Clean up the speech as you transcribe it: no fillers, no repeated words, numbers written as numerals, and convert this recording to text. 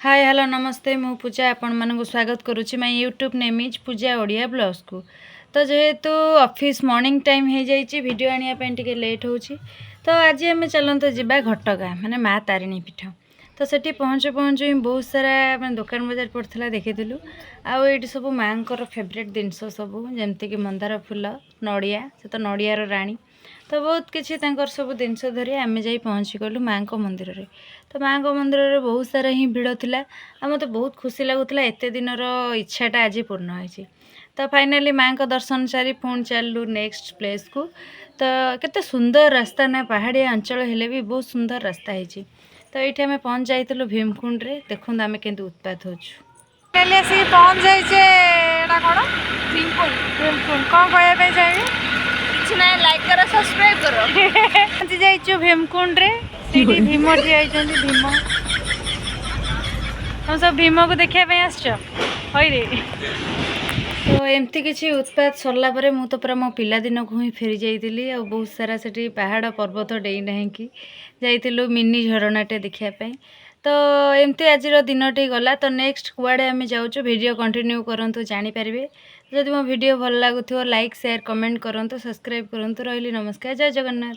Hi hello नमस्ते मु पूजा आपण मानक स्वागत करुच्ची my YouTube name is Pooja Odia blogs को। तो जेहेतु ऑफिस मॉर्निंग टाइम हो जाइए वीडियो आने लेट हो तो आज आम चलते जावा घटगाँ माने माँ तारिणी पीठ। तो सेठी पहुँचु पहुँचु ही बहुत सारा दुकान बजार पड़ता देखीलु आठ सब माँ को फेवरेट जिनस सब जमती मंदार फूल नड़िया से तो नड़ियार राणी तो बहुत किसी सब जिनस धरी आम जा पहुँची गलु माँ को मंदिर रे। तो माँ को मंदिर रे बहुत सारा ही भिड़ थिला आ मते बहुत खुशी लगुला एते दिनर इच्छाटा आज पूर्ण होइछि। तो फाइनाली माँ को दर्शन सारी पुणी चलू नेक्स्ट प्लेस को। तो केते सुंदर रास्ता ना पहाड़िया अंचल हेले भी बहुत सुंदर रास्ता है। तो ये आम पहुँच जाइलु भीमकुंड रे देखुन आम के उत्पात होछु। फाइनाली आसी पहुँच जाइए एटा कोन भीमकुंड भीमकुंड कोन कहया पे चाहिए किछ ना लाइक करो सब्सक्राइब करो पहुँच जाइछु भीमकुंड रे सीधी भीम ठिया होइछन्ती भीम हम सब भीम को देखिया पे आछो होय रे। तो एमती किसी उत्पात सरला परे मु तो पूरा मो पिला दिन को ही फेरी जाइली आ बहुत सारा से पहाड़ पर्वत डेई नहीं जाइलु मिनी झरनाटे देखापी। तो एमती आज दिनटी गला तो नेक्स्ट कुआड़े आम जाऊँ वीडियो कंटिन्यू करंतु जानीपारे। जदि मो वीडियो भल लगुव लाइक शेयर कमेंट करंतु सब्सक्राइब करंतु। रही नमस्कार जय जगन्नाथ।